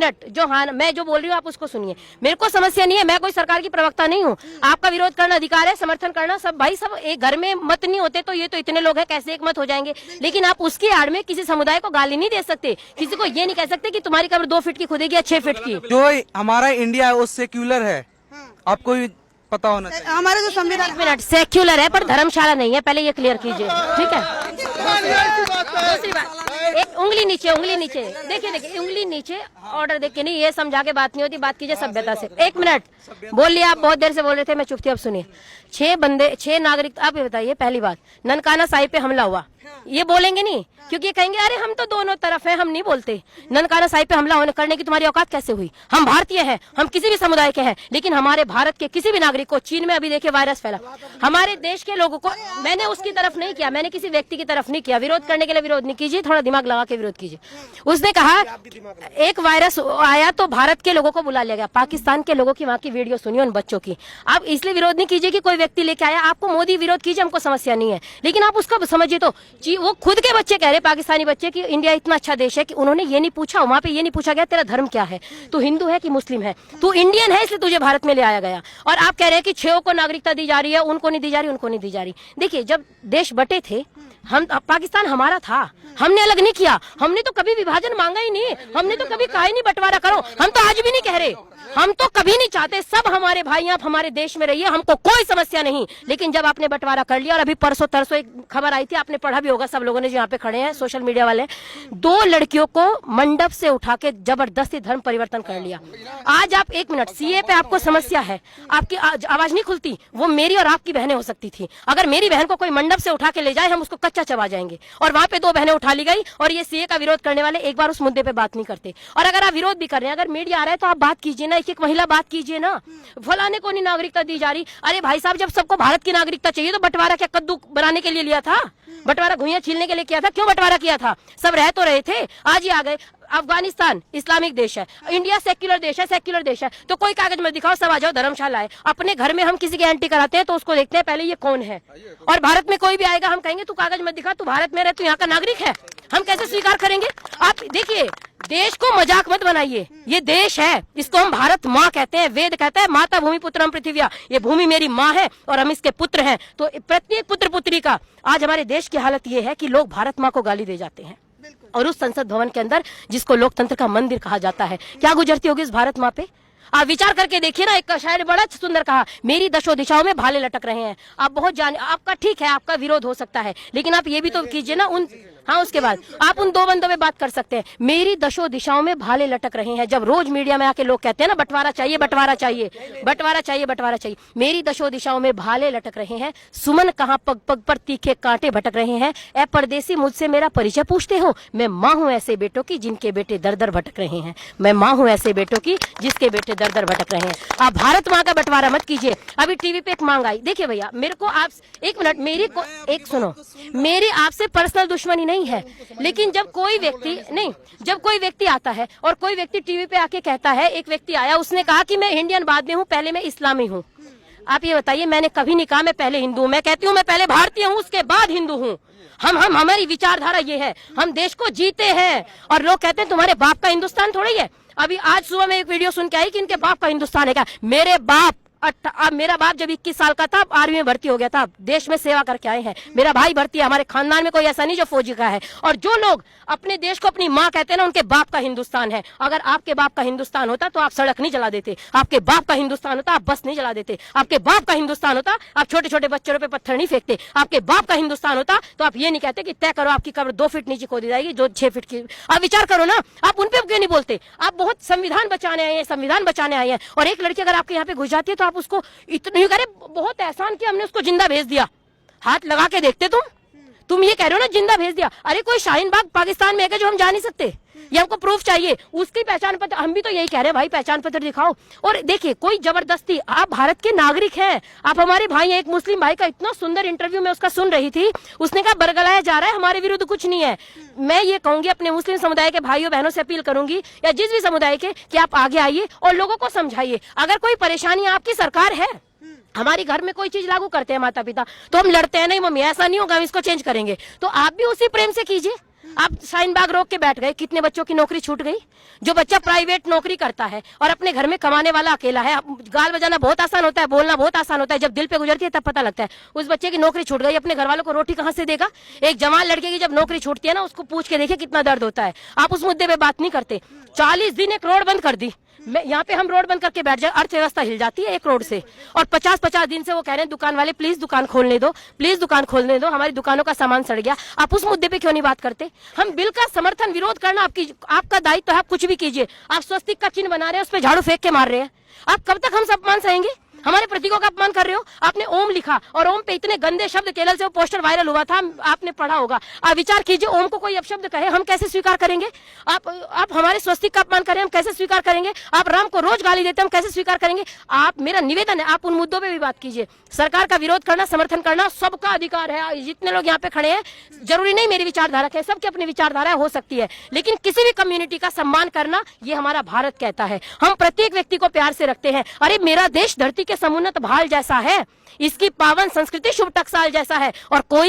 Minute, जो हाँ मैं जो बोल रही हूँ आप उसको सुनिए। मेरे को समस्या नहीं है, मैं कोई सरकार की प्रवक्ता नहीं हूँ। आपका विरोध करना अधिकार है, समर्थन करना सब भाई, सब एक घर में मत नहीं होते तो ये तो इतने लोग हैं कैसे एक मत हो जाएंगे। लेकिन आप उसकी आड़ में किसी समुदाय को गाली नहीं दे सकते, किसी को ये नहीं कह सकते कि तुम्हारी कब्र 2 फीट की खुदेगी या 6 फीट की। जो हमारा इंडिया है वो सेक्युलर है, आपको भी पता होना चाहिए। हमारे जो संविधान, एक मिनट, सेक्युलर है पर धर्मशाला नहीं है, पहले ये क्लियर कीजिए, ठीक है। दूसरी बात, एक उंगली नीचे, उंगली नीचे, देखिए देखिए उंगली नीचे, ऑर्डर देख के नहीं, ये समझा के बात नहीं होती, बात कीजिए सभ्यता से। 1 मिनट बोल लिया आप, बहुत देर से बोल रहे थे, मैं चुप थी, अब सुनिए। 6 नागरिक, आप ये बताइए, पहली बात ननकाना साहिब पे हमला हुआ, ये बोलेंगे नहीं क्योंकि कहेंगे अरे हम तो दोनों तरफ हैं, हम नहीं बोलते। ननकाना साहिब पे हमला करने की तुम्हारी औकात कैसे हुई? हम भारतीय हैं, हम किसी भी समुदाय के हैं, लेकिन हमारे भारत के किसी भी नागरिक को, चीन में अभी देखिए वायरस फैला, हमारे देश के लोगों को, मैंने उसकी तरफ नहीं किया, मैंने किसी व्यक्ति की तरफ नहीं किया। विरोध करने के लिए विरोध नहीं कीजिए, थोड़ा दिमाग लगा के विरोध कीजिए। उसने कहा एक वायरस आया तो भारत के लोगों को बुला लिया गया, पाकिस्तान के लोगों की वहां की वीडियो सुनिए उन बच्चों की। आप इसलिए विरोध नहीं कीजिए कि कोई व्यक्ति लेके आया, आपको मोदी विरोध कीजिए, हमको समस्या नहीं है, लेकिन आप उसको समझिए तो वो खुद के बच्चे कह रहे, पाकिस्तानी बच्चे, कि इंडिया इतना अच्छा देश है कि उन्होंने ये नहीं पूछा, वहां पे ये नहीं पूछा गया तेरा धर्म क्या है, तू हिंदू है कि मुस्लिम है, तू इंडियन है इसलिए तुझे भारत में ले आया गया। और आप कह रहे हैं कि 6 को नागरिकता दी जा रही है, उनको नहीं दी जा रही, उनको नहीं दी जा रही। देखिए जब देश बटे थे, हम पाकिस्तान हमारा था, हमने अलग नहीं किया, हमने तो कभी विभाजन मांगा ही नहीं, हमने तो कभी कहा ही नहीं बंटवारा करो, हम तो आज भी नहीं कह रहे, हम तो कभी नहीं चाहते, सब हमारे भाई आप हमारे देश में रहिए, हमको कोई समस्या नहीं। लेकिन जब आपने बंटवारा कर लिया, और अभी परसों तरसों एक खबर आई थी, आपने पढ़ा भी होगा, सब लोगों ने जो यहाँ पे खड़े हैं सोशल मीडिया वाले, 2 लड़कियों को मंडप से उठा के जबरदस्ती धर्म परिवर्तन कर लिया। आज आप 1 मिनट, सीए पे आपको समस्या है, आपकी आवाज नहीं खुलती, वो मेरी और आपकी बहनें हो सकती थी। अगर मेरी बहन को कोई मंडप से उठा के ले जाए, हम उसको कच्चा चबा जाएंगे। और वहां पे 2 बहनें उठा ली गई, और ये सीए का विरोध करने वाले एक बार उस मुद्दे पे बात नहीं करते। और अगर आप विरोध भी कर रहे हैं, अगर मीडिया आ रहा है तो आप बात कीजिए ना, एक महिला बात कीजिए ना, फलाने को नहीं नागरिकता दी जा रही। अरे भाई साहब, जब सबको भारत की नागरिकता चाहिए तो बंटवारा क्या कद्दू बनाने के लिए लिया था? बंटवारा घुइयां छीलने के लिए किया था? क्यों बंटवारा किया था? सब रह तो रहे थे, आज ही आ गए। अफगानिस्तान इस्लामिक देश है, इंडिया सेक्युलर देश है, सेक्युलर देश है, तो कोई कागज मत दिखाओ, सब आ जाओ धर्मशाला है। अपने घर में हम किसी की एंट्री कराते हैं तो उसको देखते हैं पहले ये कौन है, और भारत में कोई भी आएगा हम कहेंगे तू कागज मत दिखा, तू भारत में रहे, तू यहाँ का नागरिक है, हम कैसे स्वीकार करेंगे? आप देखिए, देश को मजाक मत बनाइए, ये देश है, इसको हम भारत माँ कहते हैं, वेद कहता है माता भूमि पुत्रम पृथिव्या, ये भूमि मेरी माँ है और हम इसके पुत्र हैं। तो प्रत्येक पुत्र पुत्री का, आज हमारे देश की हालत ये है कि लोग भारत माँ को गाली दे जाते हैं, और उस संसद भवन के अंदर जिसको लोकतंत्र का मंदिर कहा जाता है, क्या गुजरती होगी इस भारत माँ पे? आप विचार करके देखिए ना, एक शायर बड़ा सुंदर कहा, मेरी दशो दिशाओं में भाले लटक रहे हैं। आप बहुत जाने, आपका ठीक है, आपका विरोध हो सकता है, लेकिन आप ये भी तो कीजिए ना उन, हाँ उसके बाद आप उन 2 बंदों में बात कर सकते हैं, मेरी दशो दिशाओं में भाले लटक रहे हैं। जब रोज मीडिया में आके लोग कहते हैं ना बंटवारा चाहिए, बंटवारा चाहिए, बंटवारा चाहिए, बंटवारा चाहिए, मेरी दशो दिशाओं में भाले लटक रहे हैं, सुमन कहाँ पग पग पर तीखे कांटे भटक रहे हैं। ए परदेसी मुझसे मेरा परिचय पूछते हो, मैं माँ हूँ ऐसे बेटों की जिनके बेटे दर दर भटक रहे हैं, मैं माँ हूँ ऐसे बेटों की जिसके बेटे दर दर भटक रहे हैं। आप भारत माँ का बंटवारा मत कीजिए। अभी टीवी पे एक मांग आई, देखिए भैया, मेरे को आप 1 मिनट, मेरी को एक सुनो, मेरी आपसे पर्सनल दुश्मनी नहीं है, लेकिन जब कोई व्यक्ति नहीं, जब कोई व्यक्ति आता है और कोई व्यक्ति टीवी पे आके कहता है, एक व्यक्ति आया उसने कहा कि मैं इंडियन बाद में हूँ, पहले मैं इस्लामी हूँ। आप ये बताइए, मैंने कभी नहीं कहा मैं पहले हिंदू हूँ, मैं कहती हूँ मैं पहले भारतीय हूँ उसके बाद हिंदू हूँ। हम हमारी विचारधारा ये है, हम देश को जीते हैं। और लोग कहते हैं तुम्हारे बाप का हिंदुस्तान थोड़ी है। अभी आज सुबह में एक वीडियो सुन के आई कि इनके बाप का हिंदुस्तान है क्या? मेरे बाप, अब मेरा बाप जब 21 साल का था आर्मी में भर्ती हो गया था, देश में सेवा करके आए हैं, मेरा भाई भर्ती है, हमारे खानदान में कोई ऐसा नहीं जो फौजी का है। और जो लोग अपने देश को अपनी माँ कहते हैं ना, उनके बाप का हिंदुस्तान है। अगर आपके बाप का हिंदुस्तान होता तो आप सड़क नहीं जला देते, आपके बाप का हिंदुस्तान होता आप बस नहीं जला देते, आपके बाप का हिंदुस्तान होता आप छोटे छोटे बच्चों पे पत्थर नहीं फेंकते, आपके बाप का हिंदुस्तान होता तो आप ये नहीं कहते कि तय करो आपकी कब्र 2 फीट नीचे खोदी जाएगी जो 6 फीट की। आप विचार करो ना, आप उन पे क्यों नहीं बोलते? आप बहुत संविधान बचाने आए हैं, संविधान बचाने आए हैं, और एक लड़की अगर आपके यहाँ पे घुस जाती है तो आप उसको नहीं करे, बहुत एहसान किया हमने, उसको जिंदा भेज दिया। हाथ लगा के देखते तुम ये कह रहे हो ना जिंदा भेज दिया। अरे कोई शाहीन बाग पाकिस्तान में है जो हम जा नहीं सकते? ये हमको प्रूफ चाहिए, उसकी पहचान पत्र। हम भी तो यही कह रहे हैं भाई, पहचान पत्र दिखाओ। और देखिए, कोई जबरदस्ती, आप भारत के नागरिक हैं, आप हमारे भाई हैं। एक मुस्लिम भाई का इतना सुंदर इंटरव्यू में उसका सुन रही थी, उसने कहा बरगलाया जा रहा है, हमारे विरुद्ध कुछ नहीं है। मैं ये कहूंगी अपने मुस्लिम समुदाय के भाइयों बहनों से अपील करूंगी, या जिस भी समुदाय के, कि आप आगे आइए और लोगों को समझाइए। अगर कोई परेशानी, आपकी सरकार है, हमारी घर में कोई चीज लागू करते हैं माता पिता, तो हम लड़ते हैं नहीं मम्मी ऐसा नहीं होगा, हम इसको चेंज करेंगे, तो आप भी उसी प्रेम से कीजिए। आप शाहीन बाग रोक के बैठ गए, कितने बच्चों की नौकरी छूट गई। जो बच्चा प्राइवेट नौकरी करता है और अपने घर में कमाने वाला अकेला है, गाल बजाना बहुत आसान होता है, बोलना बहुत आसान होता है, जब दिल पे गुजरती है तब पता लगता है। उस बच्चे की नौकरी छूट गई, अपने घर वालों को रोटी कहाँ से देगा। एक जवान लड़के की जब नौकरी छूटती है ना, उसको पूछ के देखिए कितना दर्द होता है। आप उस मुद्दे पे बात नहीं करते। 40 दिन एक रोड बंद कर दी, मैं यहाँ पे हम रोड बंद करके बैठ जाए, अर्थव्यवस्था हिल जाती है एक रोड से। और 50-50 दिन से वो कह रहे हैं दुकान वाले प्लीज दुकान खोलने दो, प्लीज दुकान खोलने दो, हमारी दुकानों का सामान सड़ गया। आप उस मुद्दे पे क्यों नहीं बात करते। हम बिल का समर्थन विरोध करना आपका दायित्व है, आप कुछ भी कीजिए। आप स्वस्तिक का चिन्ह बना रहे हैं, उस पर झाड़ू फेंक के मार रहे हैं। आप कब तक हम सब अपमान सहेंगे। हमारे प्रतीकों का अपमान कर रहे हो। आपने ओम लिखा और ओम पे इतने गंदे शब्द, केरल से वो पोस्टर वायरल हुआ था, आपने पढ़ा होगा। आप विचार कीजिए, ओम को कोई अपशब्द कहे हम कैसे स्वीकार करेंगे। आप हमारे स्वस्तिक का अपमान करें हम कैसे स्वीकार करेंगे। आप राम को रोज गाली देते हम कैसे स्वीकार करेंगे। आप, मेरा निवेदन है, आप उन मुद्दों पे भी बात कीजिए। सरकार का विरोध करना, समर्थन करना सबका अधिकार है। जितने लोग यहाँ पे खड़े हैं, जरूरी नहीं मेरी विचारधारा है, सबकी अपनी विचारधारा हो सकती है, लेकिन किसी भी कम्युनिटी का सम्मान करना ये हमारा भारत कहता है। हम प्रत्येक व्यक्ति को प्यार से रखते हैं। अरे मेरा देश धरती के समुन्नत भाल जैसा है, इसकी पावन संस्कृति शुभ टकसाल जैसा है, और कोई